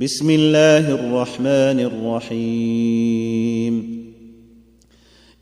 بسم الله الرحمن الرحيم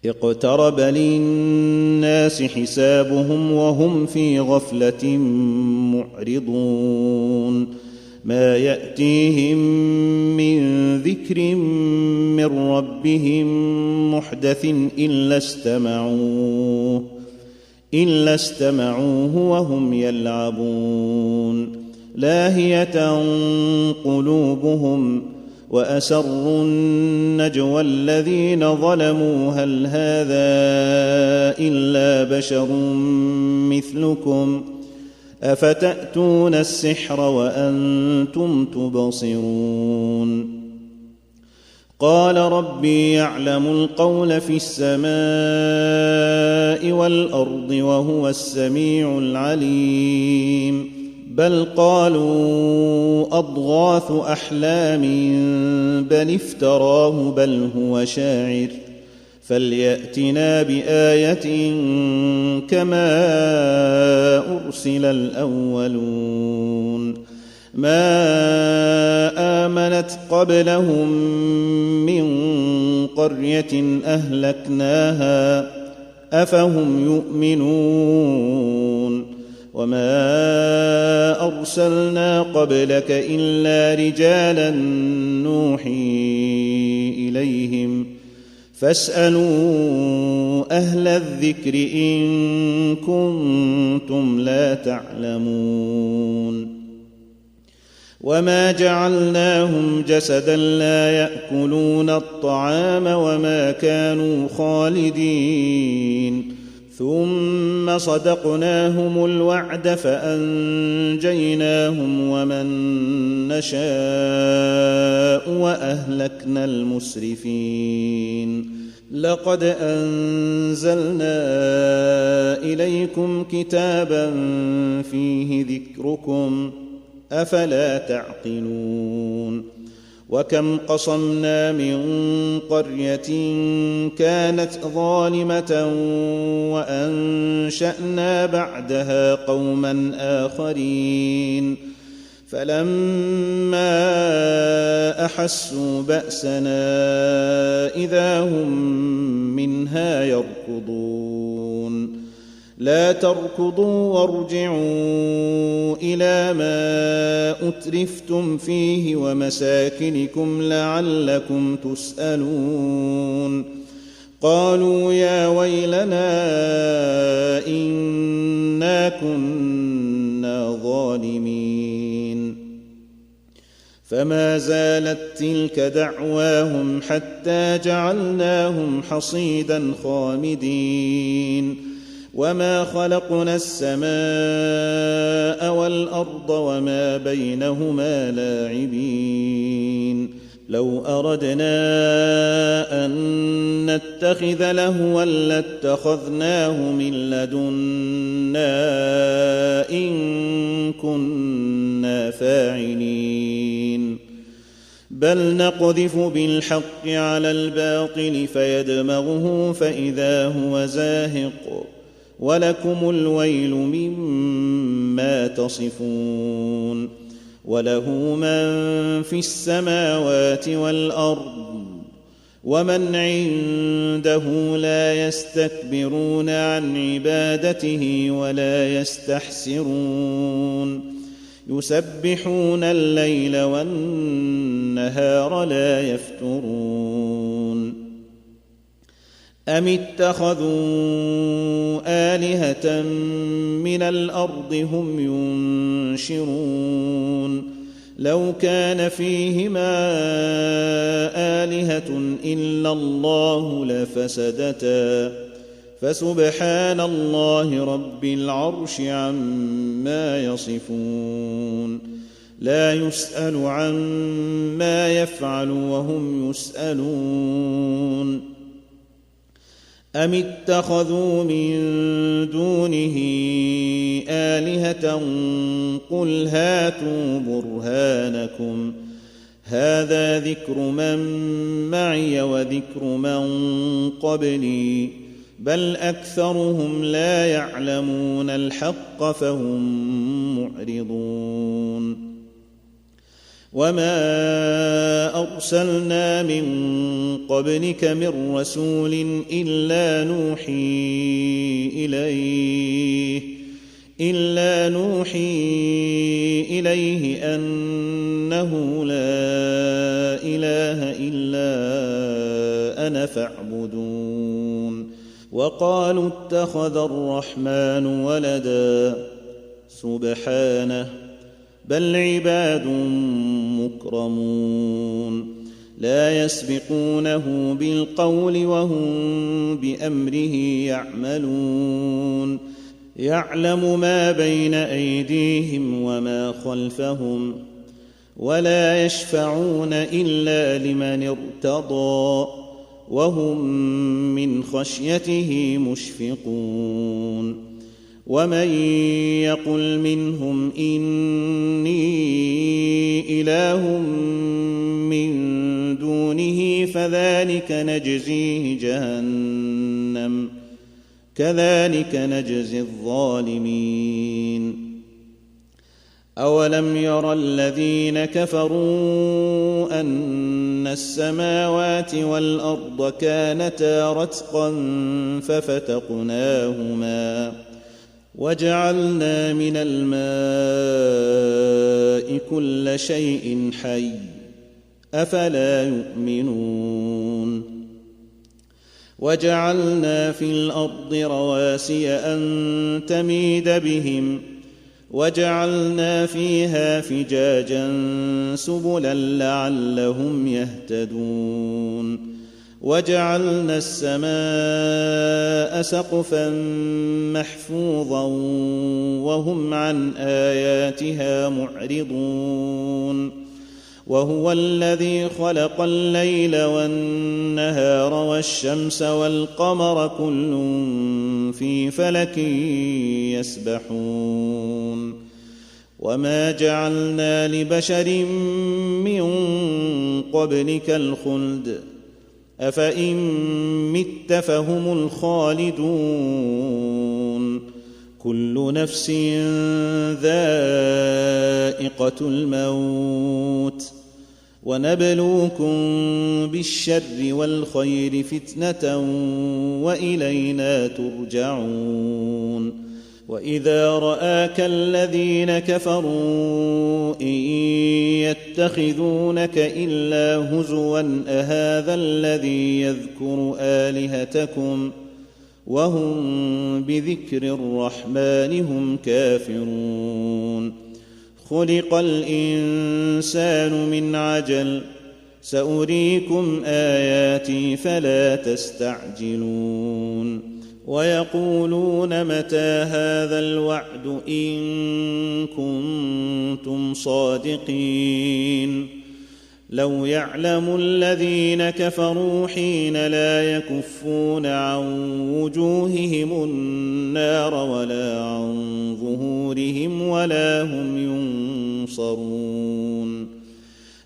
اقترب للناس حسابهم وهم في غفلة معرضون ما يأتيهم من ذكر من ربهم محدث إلا استمعوه وهم يلعبون لاهية قلوبهم وأسروا النجوى الذين ظلموا هل هذا إلا بشر مثلكم أفتأتون السحر وأنتم تبصرون قال ربي يعلم القول في السماء والأرض وهو السميع العليم بل قالوا أضغاث أحلام بل افتراه بل هو شاعر فليأتنا بآية كما أرسل الأولون ما آمنت قبلهم من قرية أهلكناها أفهم يؤمنون وما أرسلنا قبلك إلا رجالا نوحي إليهم فاسألوا أهل الذكر إن كنتم لا تعلمون وما جعلناهم جسدا لا يأكلون الطعام وما كانوا خالدين ثم صدقناهم الوعد فأنجيناهم ومن نشاء وأهلكنا المسرفين لقد أنزلنا إليكم كتابا فيه ذكركم أفلا تعقلون وكم قصمنا من قرية كانت ظالمة وأنشأنا بعدها قوما آخرين فلما أحسوا بأسنا إذا هم منها يركضون لا تركضوا وارجعوا إلى ما أترفتم فيه ومساكنكم لعلكم تسألون قالوا يا ويلنا إنا كنا ظالمين فما زالت تلك دعواهم حتى جعلناهم حصيدا خامدين وما خلقنا السماء والأرض وما بينهما لاعبين لو أردنا أن نتخذ لهوا لاتخذناه من لدنا إن كنا فاعلين بل نقذف بالحق على الباطل فيدمغه فإذا هو زاهق ولكم الويل مما تصفون وله من في السماوات والأرض ومن عنده لا يستكبرون عن عبادته ولا يستحسرون يسبحون الليل والنهار لا يفترون أم اتخذوا آلهة من الأرض هم ينشرون لو كان فيهما آلهة إلا الله لفسدتا فسبحان الله رب العرش عما يصفون لا يسأل عما يفعل وهم يسألون أم اتخذوا من دونه آلهة قل هاتوا برهانكم هذا ذكر من معي وذكر من قبلي بل أكثرهم لا يعلمون الحق فهم معرضون وما أرسلنا من قبلك من رسول إلا نوحي إليه أنه لا إله إلا أنا فاعبدون. وقالوا اتخذ الرحمن ولدا سبحانه بل عباد مكرمون لا يسبقونه بالقول وهم بأمره يعملون. يعلم ما بين أيديهم وما خلفهم ولا يشفعون إلا لمن ارتضى وهم من خشيته مشفقون. ومن يقل منهم إني إله من دونه فذلك نجزيه جهنم كذلك نجزي الظالمين. أولم ير الذين كفروا أن السماوات والأرض كانتا رتقا ففتقناهما وجعلنا من الماء كل شيء حي أفلا يؤمنون. وجعلنا في الأرض رواسي أن تميد بهم وجعلنا فيها فجاجا سبلا لعلهم يهتدون. وجعلنا السماء سقفا محفوظا وهم عن آياتها معرضون. وهو الذي خلق الليل والنهار والشمس والقمر كل في فلك يسبحون. وما جعلنا لبشر من قبلك الخلد أفإن مت فهم الخالدون. كل نفس ذائقة الموت ونبلوكم بالشر والخير فتنة وإلينا ترجعون. وإذا رآك الذين كفروا إن يتخذونك إلا هزوا أهذا الذي يذكر آلهتكم وهم بذكر الرحمن هم كافرون. خلق الإنسان من عجل سأريكم آياتي فلا تستعجلون. ويقولون متى هذا الوعد إن كنتم صادقين. لو يعلم الذين كفروا حين لا يكفون عن وجوههم النار ولا عن ظهورهم ولا هم ينصرون.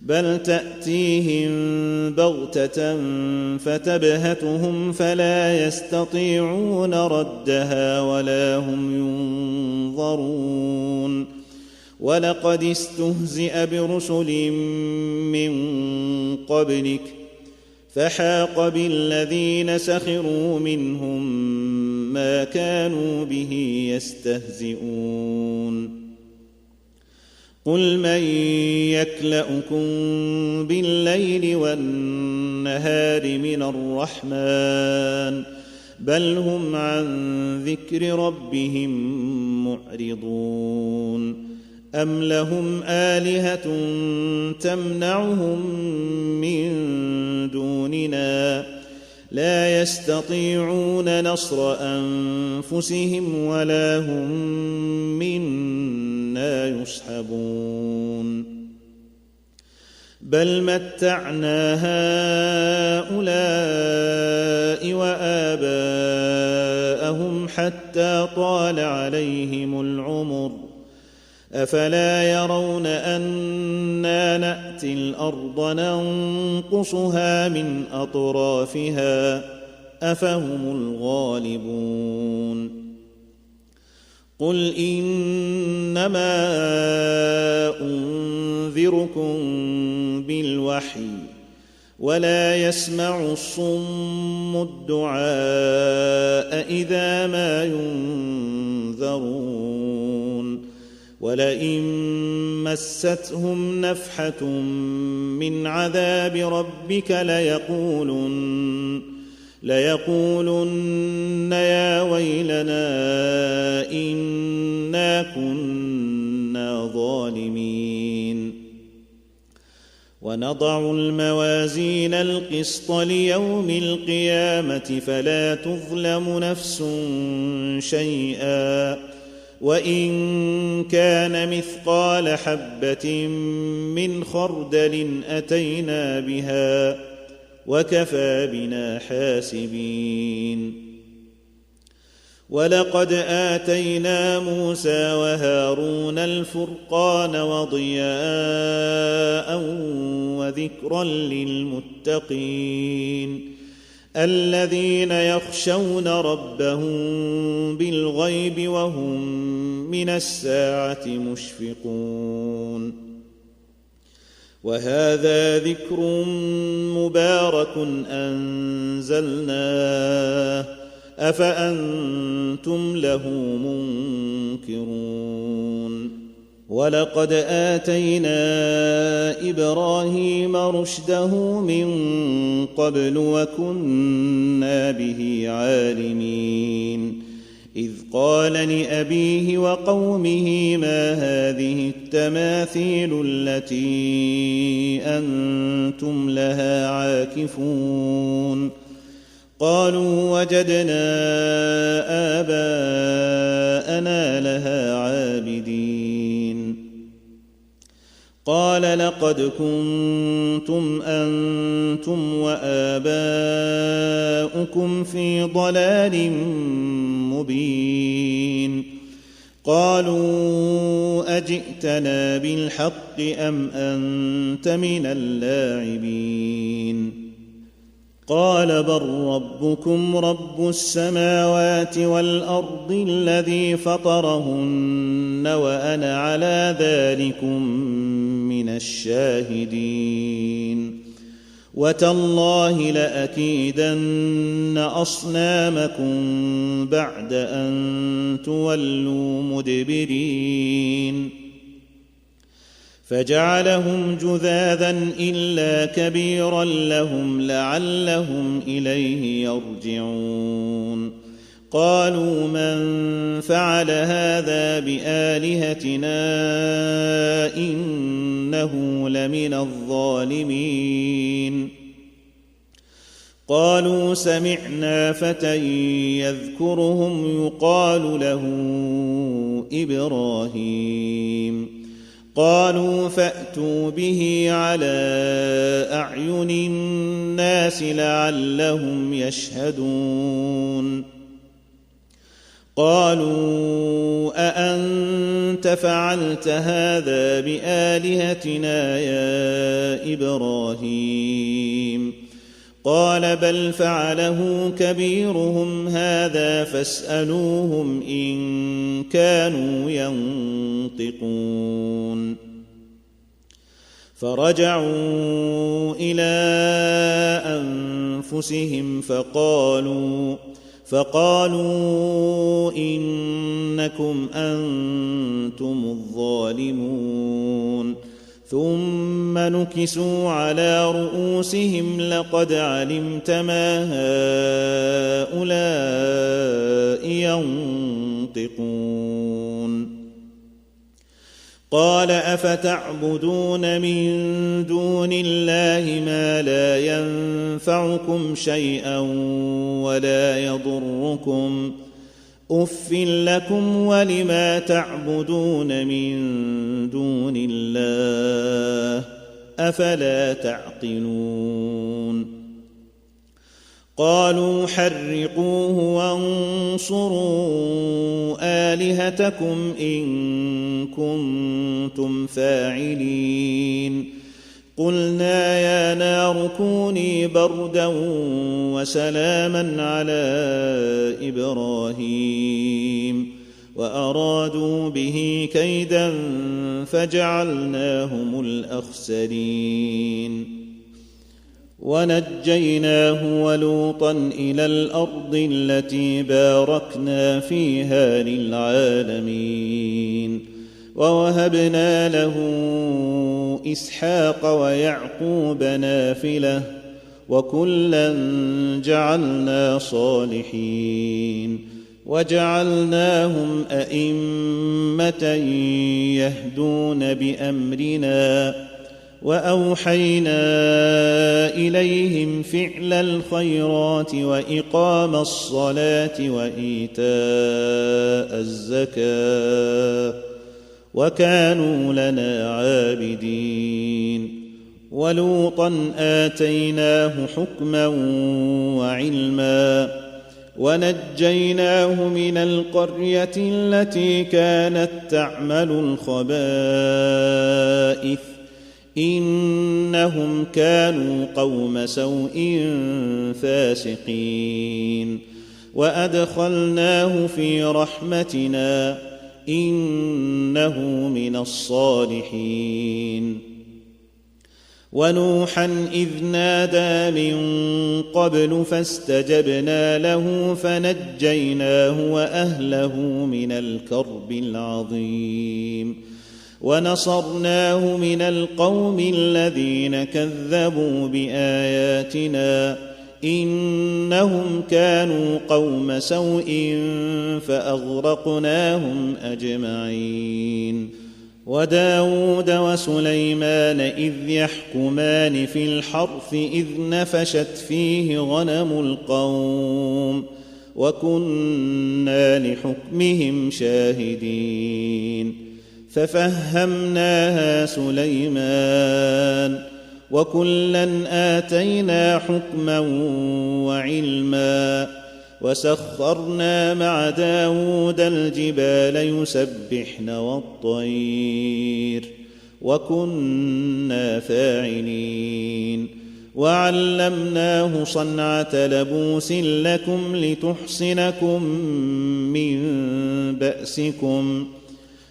بل تأتيهم بغتة فتبهتهم فلا يستطيعون ردها ولا هم ينظرون. ولقد استهزئ برسل من قبلك فحاق بالذين سخروا منهم ما كانوا به يستهزئون. قل من يكلؤكم بالليل والنهار من الرحمن بل هم عن ذكر ربهم معرضون. أم لهم آلهة تمنعهم من دوننا لا يستطيعون نصر أنفسهم ولا هم منا يصحبون. بل متعنا هؤلاء وآباءهم حتى طال عليهم العمر أفلا يرون أنا نأتي الأرض ننقصها من أطرافها أفهم الغالبون. قل إنما أنذركم بالوحي ولا يسمع الصم الدعاء إذا ما ينذرون ولئن مستهم نفحة من عذاب ربك ليقولن يا ويلنا إنا كنا ظالمين ونضع الموازين القسط ليوم القيامة فلا تظلم نفس شيئا وإن كان مثقال حبة من خردل أتينا بها وكفى بنا حاسبين ولقد آتينا موسى وهارون الفرقان وضياء وذكرا للمتقين الذين يخشون ربهم بالغيب وهم من الساعة مشفقون وهذا ذكر مبارك أنزلناه أفأنتم له منكرون ولقد آتينا إبراهيم رشده من قبل وكنا به عالمين إذ قال لأبيه وقومه ما هذه التماثيل التي أنتم لها عاكفون قالوا وجدنا آباءنا لها عابدين قال لقد كنتم أنتم وآباؤكم في ضلال مبين قالوا أجئتنا بالحق أم أنت من اللاعبين قال بل ربكم رب السماوات والأرض الذي فطرهن وأنا على ذلكم من الشاهدين وتالله لأكيدن أصنامكم بعد أن تولوا مدبرين فجعلهم جذاذا إلا كبيرا لهم لعلهم إليه يرجعون قالوا من فعل هذا بآلهتنا إنه لمن الظالمين قالوا سمعنا فتى يذكرهم يقال له إبراهيم قالوا فأتوا به على أعين الناس لعلهم يشهدون قالوا أأنت فعلت هذا بآلهتنا يا إبراهيم قال بل فعله كبيرهم هذا فاسألوهم إن كانوا ينطقون فرجعوا إلى أنفسهم فقالوا إنكم أنتم الظالمون ثم نكسوا على رؤوسهم لقد علمت ما هؤلاء ينطقون قال أفتعبدون من دون الله ما لا ينفعكم شيئا ولا يضركم أف لكم ولما تعبدون من دون الله أفلا تعقلون قالوا حرقوه وانصروا آلهتكم إن كنتم فاعلين قلنا يا نار كوني بردا وسلاما على إبراهيم وأرادوا به كيدا فجعلناهم الأخسرين ونجيناه ولوطا إلى الأرض التي باركنا فيها للعالمين ووهبنا له إسحاق ويعقوب نافلة وكلا جعلنا صالحين وجعلناهم أئمة يهدون بأمرنا وأوحينا إليهم فعل الخيرات وإقام الصلاة وإيتاء الزكاة وكانوا لنا عابدين ولوطا آتيناه حكما وعلما ونجيناه من القرية التي كانت تعمل الخبائث إنهم كانوا قوم سوء فاسقين وأدخلناه في رحمتنا إنه من الصالحين ونوحا إذ نادى من قبل فاستجبنا له فنجيناه وأهله من الكرب العظيم ونصرناه من القوم الذين كذبوا بآياتنا إنهم كانوا قوم سوء فأغرقناهم أجمعين وداود وسليمان إذ يحكمان في الحرث إذ نفشت فيه غنم القوم وكنا لحكمهم شاهدين ففهمناها سليمان وكلا آتينا حكما وعلما وسخرنا مع داود الجبال يسبحن والطير وكنا فاعلين وعلمناه صنعة لبوس لكم لتحصنكم من بأسكم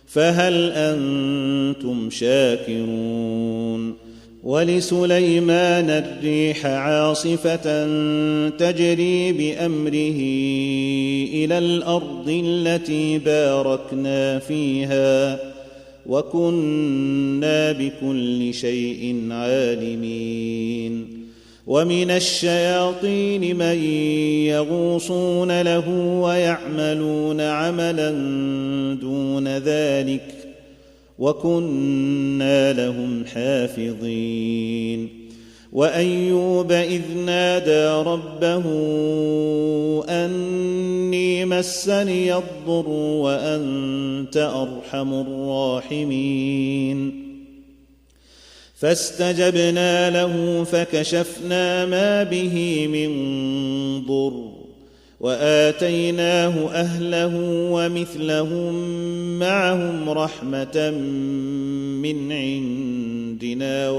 فهل أنتم شاكرون ولسليمان الريح عاصفة تجري بأمره إلى الأرض التي باركنا فيها وكنا بكل شيء عالمين ومن الشياطين من يغوصون له ويعملون عملا دون ذلك وكنا لهم حافظين وأيوب إذ نادى ربه أني مسني الضر وأنت أرحم الراحمين فاستجبنا له فكشفنا ما به من ضر وآتيناه أهله ومثلهم معهم رحمة من عندنا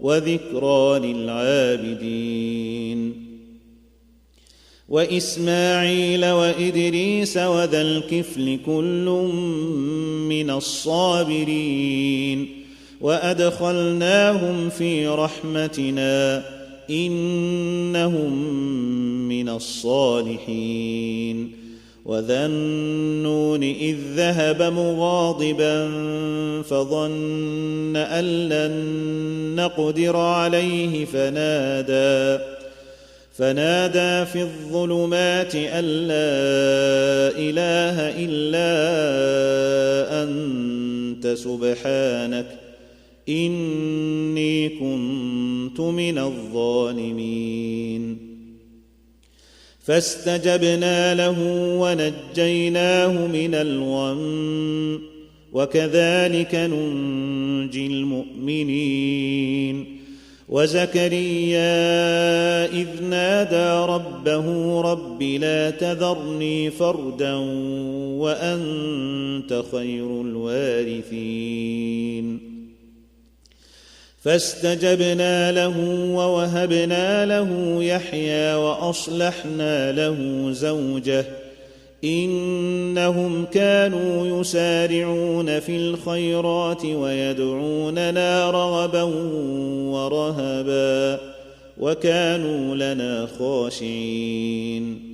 وذكرى للعابدين وإسماعيل وإدريس وذا الكفل كل من الصابرين وأدخلناهم في رحمتنا إنهم من الصالحين وذا النون إذ ذهب مغاضبا فظن أن لن نقدر عليه فنادى في الظلمات أن لا إله إلا أنت سبحانك إني كنت من الظالمين فاستجبنا له ونجيناه من الغم وكذلك ننجي المؤمنين وزكريا إذ نادى ربه رب لا تذرني فردا وأنت خير الوارثين فاستجبنا له ووهبنا له يحيى وأصلحنا له زوجه إنهم كانوا يسارعون في الخيرات ويدعوننا رغبا ورهبا وكانوا لنا خاشعين.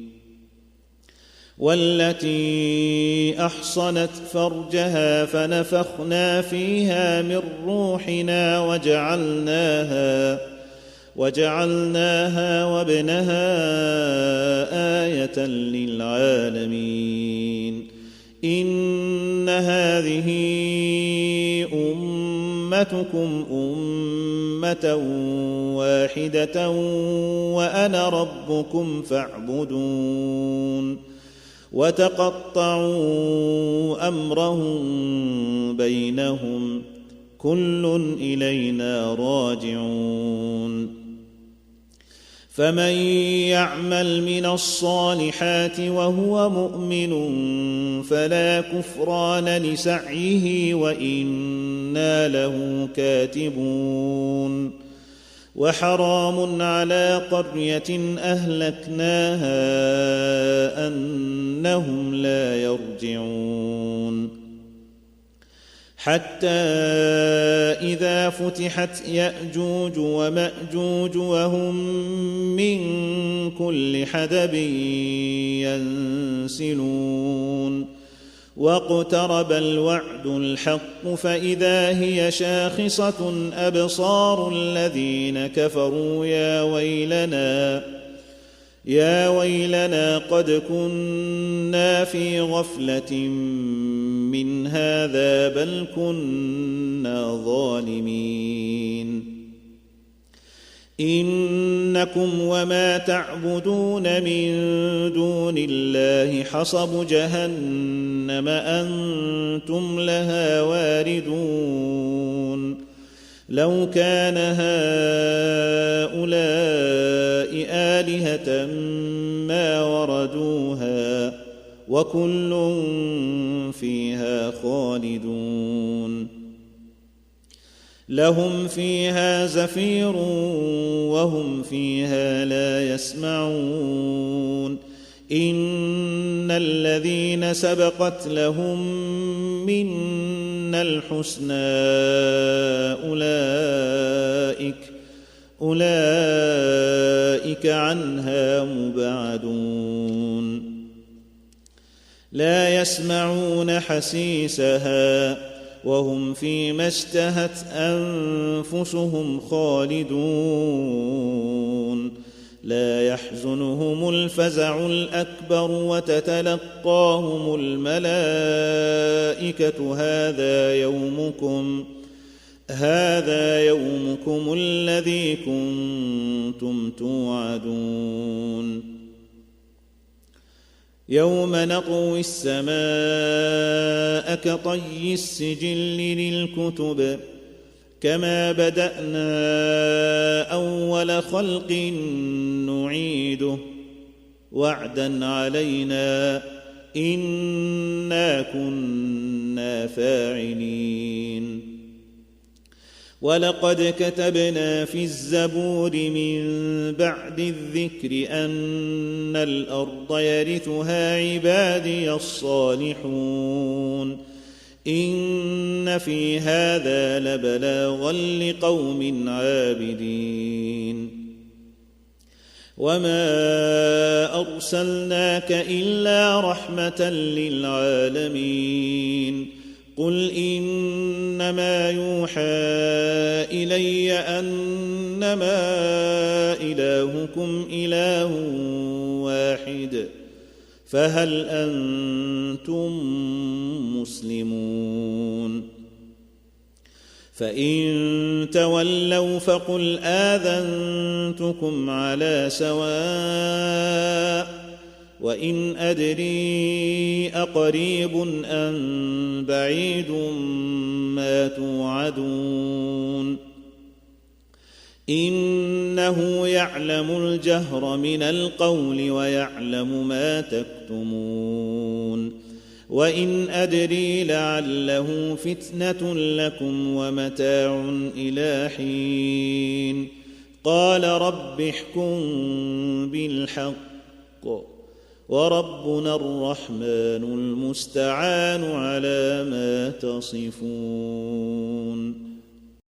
والتي أحصنت فرجها فنفخنا فيها من روحنا وجعلناها وابنها آية للعالمين. إن هذه أمتكم أمة واحدة وأنا ربكم فاعبدون. وتقطعوا أمرهم بينهم كل إلينا راجعون. فمن يعمل من الصالحات وهو مؤمن فلا كفران لسعيه وإنا له كاتبون. وحرام على قرية أهلكناها أنهم لا يرجعون. حتى إذا فتحت يأجوج ومأجوج وهم من كل حدب ينسلون. واقترب الوعد الحق فإذا هي شاخصة أبصار الذين كفروا يا ويلنا قد كنا في غفلة من هذا بل كنا ظالمين. إنكم وما تعبدون من دون الله حصب جهنم أنتم لها واردون. لو كان هؤلاء آلهة ما وردوها وكل فيها خالدون. لهم فيها زفير وهم فيها لا يسمعون. إن الذين سبقت لهم منا الحسنى أولئك عنها مبعدون. لا يسمعون حسيسها وهم فيما اشتهت أنفسهم خالدون. لا يحزنهم الفزع الأكبر وتتلقاهم الملائكة هذا يومكم الذي كنتم توعدون. يوم نطوي السماء كطي السجل للكتب كما بدأنا أول خلق نعيده وعدا علينا إنا كنا فاعلين. ولقد كتبنا في الزبور من بعد الذكر أن الأرض يرثها عبادي الصالحون. إن في هذا لبلاغا لقوم عابدين. وما أرسلناك إلا رحمة للعالمين. قل إنما يوحى إلي أنما إلهكم إله واحد فهل أنتم مسلمون؟ فإن تولوا فقل آذنتكم على سواء وإن أدري أقريب أم بعيد ما توعدون. إنه يعلم الجهر من القول ويعلم ما تكتمون. وإن أدري لعله فتنة لكم ومتاع إلى حين. قال رب احكم بالحق وربنا الرحمن المستعان على ما تصفون.